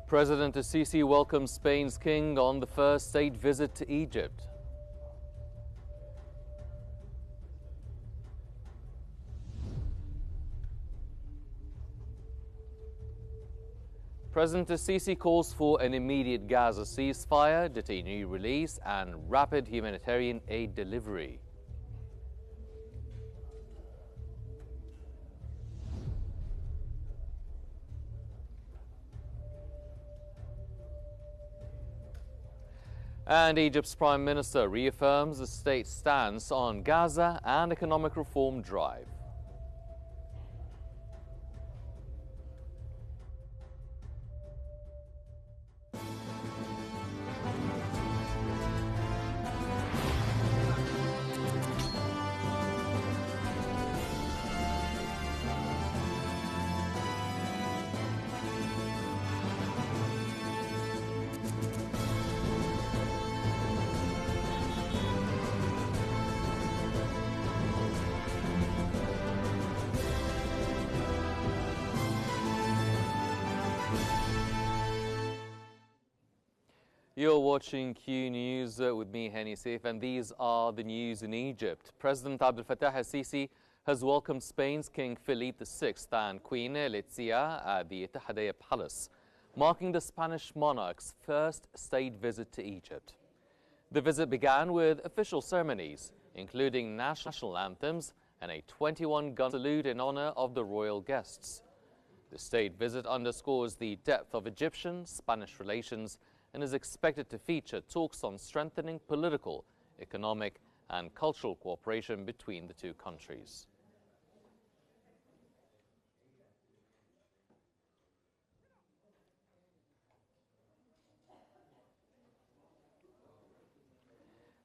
President El-Sisi welcomes Spain's king on the first state visit to Egypt. President El-Sisi calls for an immediate Gaza ceasefire, detainee release, and rapid humanitarian aid delivery. And Egypt's Prime Minister reaffirms the state's stance on Gaza and economic reform drive. You're watching Q News with me, Hani Saif, and these are the news in Egypt. President Abdel Fattah El-Sisi has welcomed Spain's King Philippe VI and Queen Letizia at the Ittihadiyya Palace, marking the Spanish monarch's first state visit to Egypt. The visit began with official ceremonies, including national anthems and a 21-gun salute in honor of the royal guests. The state visit underscores the depth of Egyptian-Spanish relations and is expected to feature talks on strengthening political, economic, and cultural cooperation between the two countries.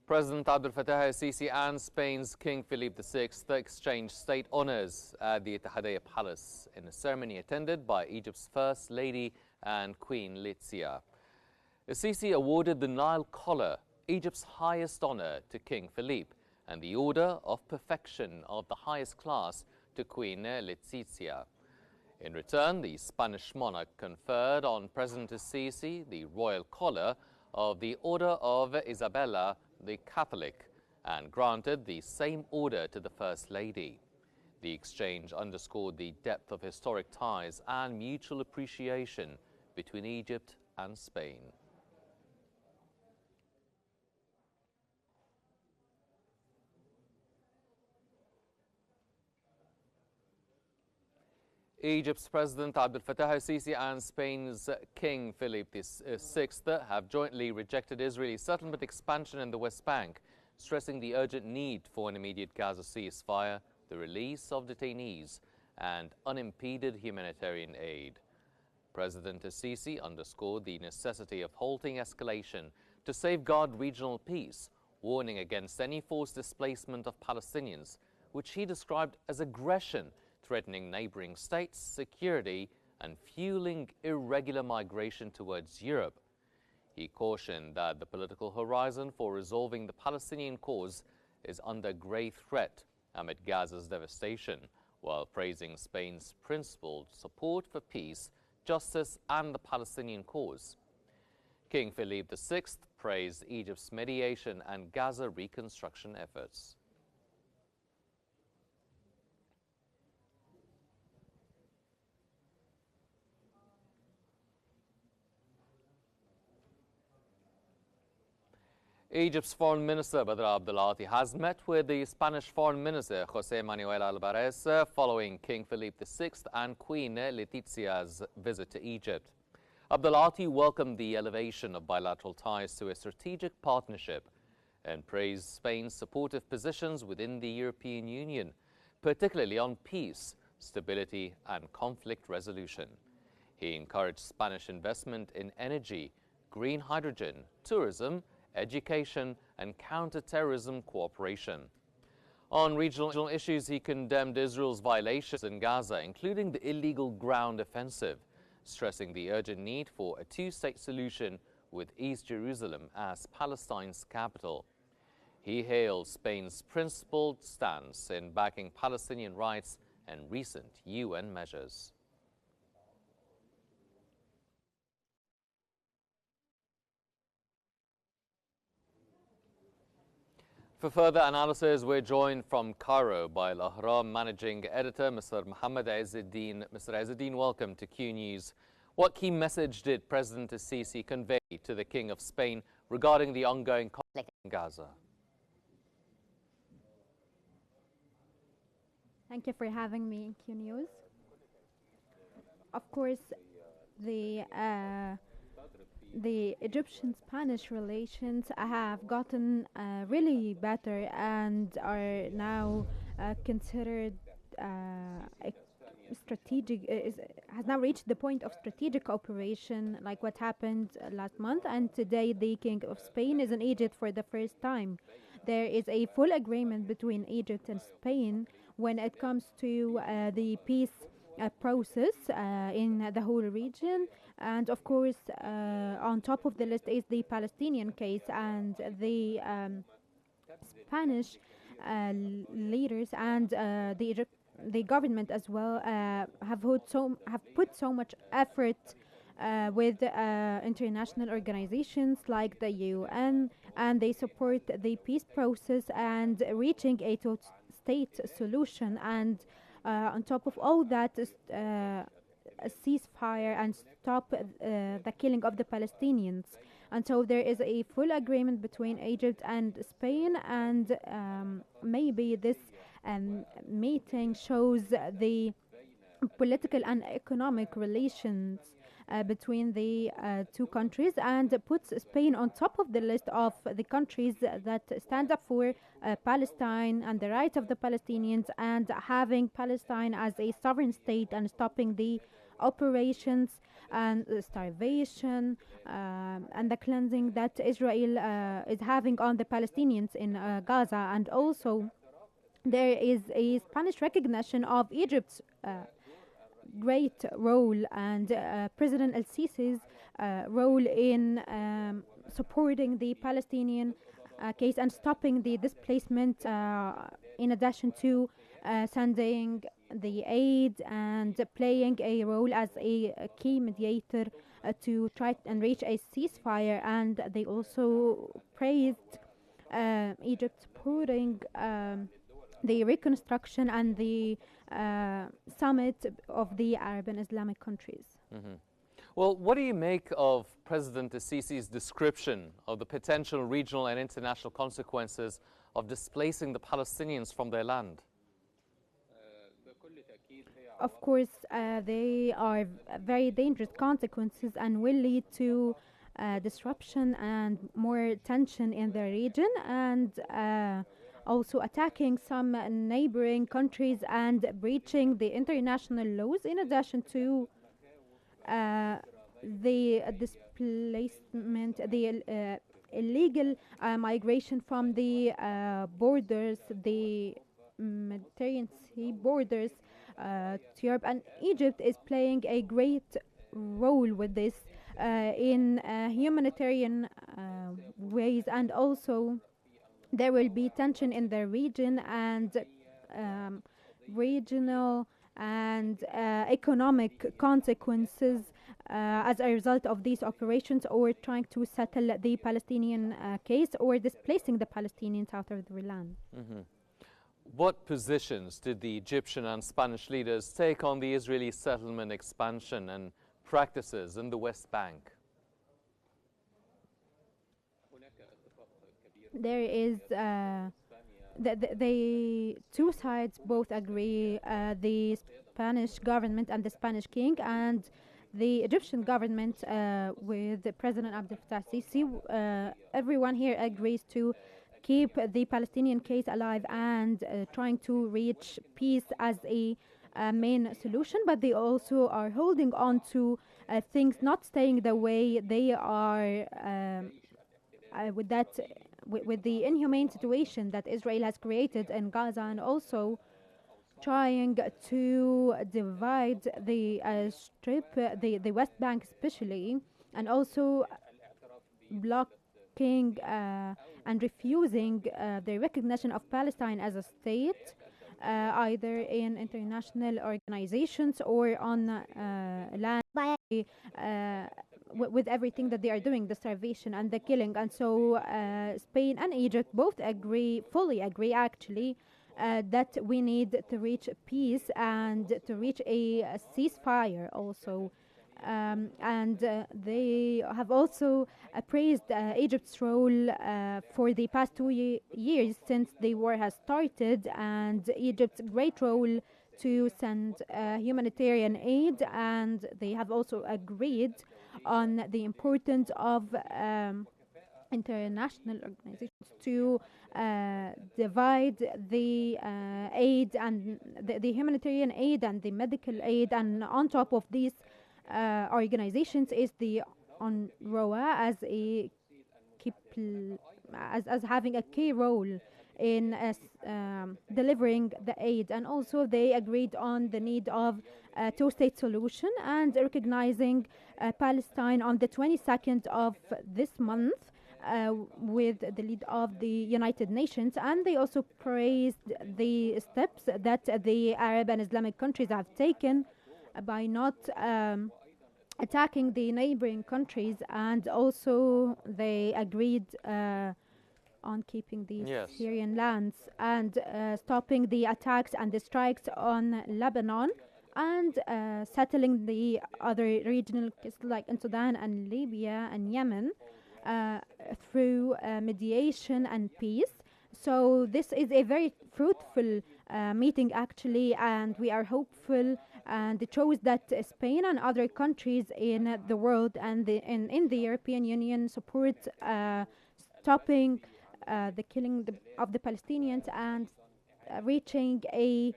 President Abdel Fattah El-Sisi and Spain's King Philippe VI exchanged state honors at the Ittihadiyya Palace in a ceremony attended by Egypt's First Lady and Queen Letizia. El-Sisi awarded the Nile Collar, Egypt's highest honor, to King Philippe, and the Order of Perfection of the highest class to Queen Letizia. In return, the Spanish monarch conferred on President El-Sisi the Royal Collar of the Order of Isabella the Catholic and granted the same order to the First Lady. The exchange underscored the depth of historic ties and mutual appreciation between Egypt and Spain. Egypt's President Abdel Fattah El-Sisi and Spain's King Philippe VI have jointly rejected Israeli settlement expansion in the West Bank, stressing the urgent need for an immediate Gaza ceasefire, the release of detainees, and unimpeded humanitarian aid. President El-Sisi underscored the necessity of halting escalation to safeguard regional peace, warning against any forced displacement of Palestinians, which he described as aggression threatening neighboring states' security and fueling irregular migration towards Europe. He cautioned that the political horizon for resolving the Palestinian cause is under grave threat amid Gaza's devastation, while praising Spain's principled support for peace, justice, and the Palestinian cause. King Philippe VI praised Egypt's mediation and Gaza reconstruction efforts. Egypt's Foreign Minister Badr Abdulati has met with the Spanish Foreign Minister José Manuel Alvarez following King Philippe VI and Queen Letizia's visit to Egypt. Abdulati welcomed the elevation of bilateral ties to a strategic partnership and praised Spain's supportive positions within the European Union, particularly on peace, stability, and conflict resolution. He encouraged Spanish investment in energy, green hydrogen, tourism, education, and counter-terrorism cooperation. On regional issues, he condemned Israel's violations in Gaza, including the illegal ground offensive, stressing the urgent need for a two-state solution with East Jerusalem as Palestine's capital. He hailed Spain's principled stance in backing Palestinian rights and recent UN measures. For further analysis, we're joined from Cairo by Al-Ahram managing editor, Mr. Mohammed Izzeddin. Mr. Izzeddin, welcome to Q News. What key message did President El-Sisi convey to the King of Spain regarding the ongoing conflict in Gaza? Thank you for having me in Q News. Of course, the Egyptian-Spanish relations have gotten really better and are now considered a strategic, has now reached the point of strategic cooperation, like what happened last month. And today the King of Spain is in Egypt for the first time. There is a full agreement between Egypt and Spain when it comes to the peace process in the whole region. And of course, on top of the list is the Palestinian case, and the Spanish leaders and the government as well have put so much effort with international organizations like the UN, and they support the peace process and reaching a two-state solution. And on top of all that, a ceasefire and stop the killing of the Palestinians. And so there is a full agreement between Egypt and Spain, and maybe this meeting shows the political and economic relations between the two countries, and puts Spain on top of the list of the countries that stand up for Palestine and the rights of the Palestinians, and having Palestine as a sovereign state and stopping the operations and starvation and the cleansing that Israel is having on the Palestinians in Gaza. And also there is a Spanish recognition of Egypt's great role and President El-Sisi's role in supporting the Palestinian case and stopping the displacement, in addition to sending the aid and playing a role as a key mediator to try and reach a ceasefire. And they also praised Egypt supporting the reconstruction and the summit of the Arab and Islamic countries. Mm-hmm. Well, what do you make of President El-Sisi's description of the potential regional and international consequences of displacing the Palestinians from their land? Of course, they are very dangerous consequences and will lead to disruption and more tension in the region, and also attacking some neighboring countries and breaching the international laws, in addition to the displacement, the illegal migration from the borders, the Mediterranean Sea borders to Europe. And Egypt is playing a great role with this in humanitarian ways, and also there will be tension in the region and regional and economic consequences as a result of these operations, or trying to settle the Palestinian case, or displacing the Palestinians out of their land. Mm-hmm. What positions did the Egyptian and Spanish leaders take on the Israeli settlement expansion and practices in the West Bank? There is the two sides both agree, the Spanish government and the Spanish king, and the Egyptian government with President Abdel Fattah el-Sisi. Everyone here agrees to keep the Palestinian case alive and trying to reach peace as a main solution, but they also are holding on to things not staying the way they are with the inhumane situation that Israel has created in Gaza, and also trying to divide the strip, the West Bank especially, and also blocking and refusing the recognition of Palestine as a state, either in international organizations or on land by with everything that they are doing, the starvation and the killing. And so Spain and Egypt both fully agree actually, that we need to reach peace and to reach a ceasefire also. And they have also praised Egypt's role for the past 2 years since the war has started, and Egypt's great role to send humanitarian aid. And they have also agreed on the importance of international organizations to divide the aid and the humanitarian aid and the medical aid. And on top of these organizations is the UNRWA as having a key role in delivering the aid. And also they agreed on the need of a two-state solution and recognizing Palestine on the 22nd of this month with the lead of the United Nations. And they also praised the steps that the Arab and Islamic countries have taken by not attacking the neighboring countries. And also they agreed on keeping the Syrian lands and stopping the attacks and the strikes on Lebanon, and settling the other regional cases like in Sudan and Libya and Yemen through mediation and peace. So this is a very fruitful meeting actually, and we are hopeful, and it shows that Spain and other countries in the world and in the European Union support stopping the killing of the Palestinians and reaching a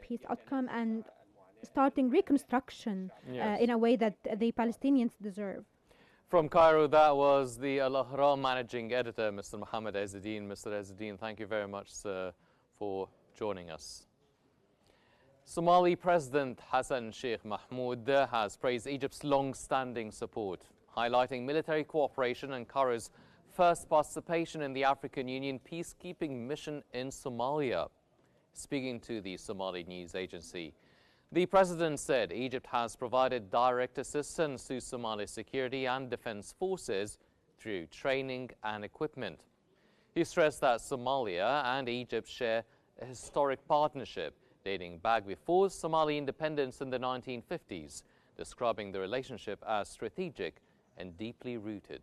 peace outcome and starting reconstruction in a way that the Palestinians deserve. From Cairo, that was the Al-Ahram managing editor, Mr. Mohammed Ezzeddine. Mr. Ezzeddine, thank you very much, sir, for joining us. Somali President Hassan Sheikh Mahmoud has praised Egypt's long-standing support, highlighting military cooperation and Cairo's first participation in the African Union peacekeeping mission in Somalia. Speaking to the Somali news agency, the president said Egypt has provided direct assistance to Somali security and defense forces through training and equipment. He stressed that Somalia and Egypt share a historic partnership dating back before Somali independence in the 1950s, describing the relationship as strategic and deeply rooted.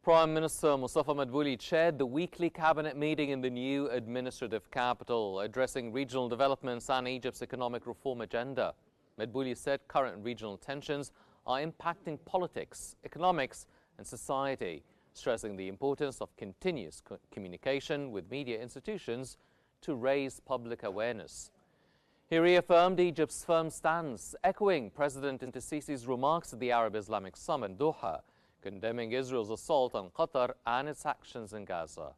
Prime Minister Mustafa Madbouli chaired the weekly cabinet meeting in the new administrative capital, addressing regional developments and Egypt's economic reform agenda. Madbouli said current regional tensions are impacting politics, economics and society, stressing the importance of continuous communication with media institutions to raise public awareness. He reaffirmed Egypt's firm stance, echoing President El-Sisi's remarks at the Arab Islamic Summit in Doha, condemning Israel's assault on Qatar and its actions in Gaza.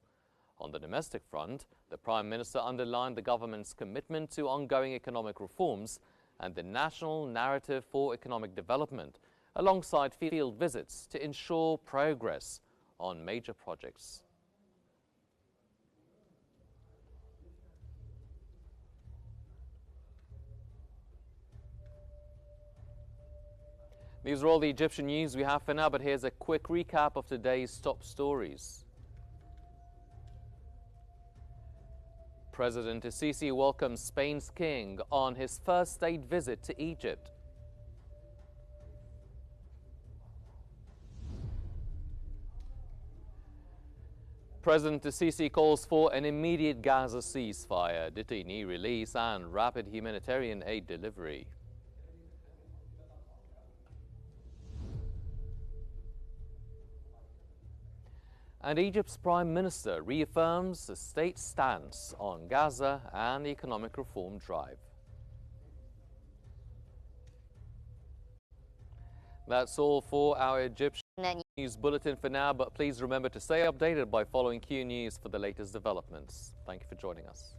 On the domestic front, the Prime Minister underlined the government's commitment to ongoing economic reforms and the national narrative for economic development, alongside field visits to ensure progress on major projects. These are all the Egyptian news we have for now, but here's a quick recap of today's top stories. President El-Sisi welcomes Spain's king on his first state visit to Egypt. President El-Sisi calls for an immediate Gaza ceasefire, detainee release and rapid humanitarian aid delivery. And Egypt's Prime Minister reaffirms the state's stance on Gaza and the economic reform drive. That's all for our Egyptian news bulletin for now, but please remember to stay updated by following Q News for the latest developments. Thank you for joining us.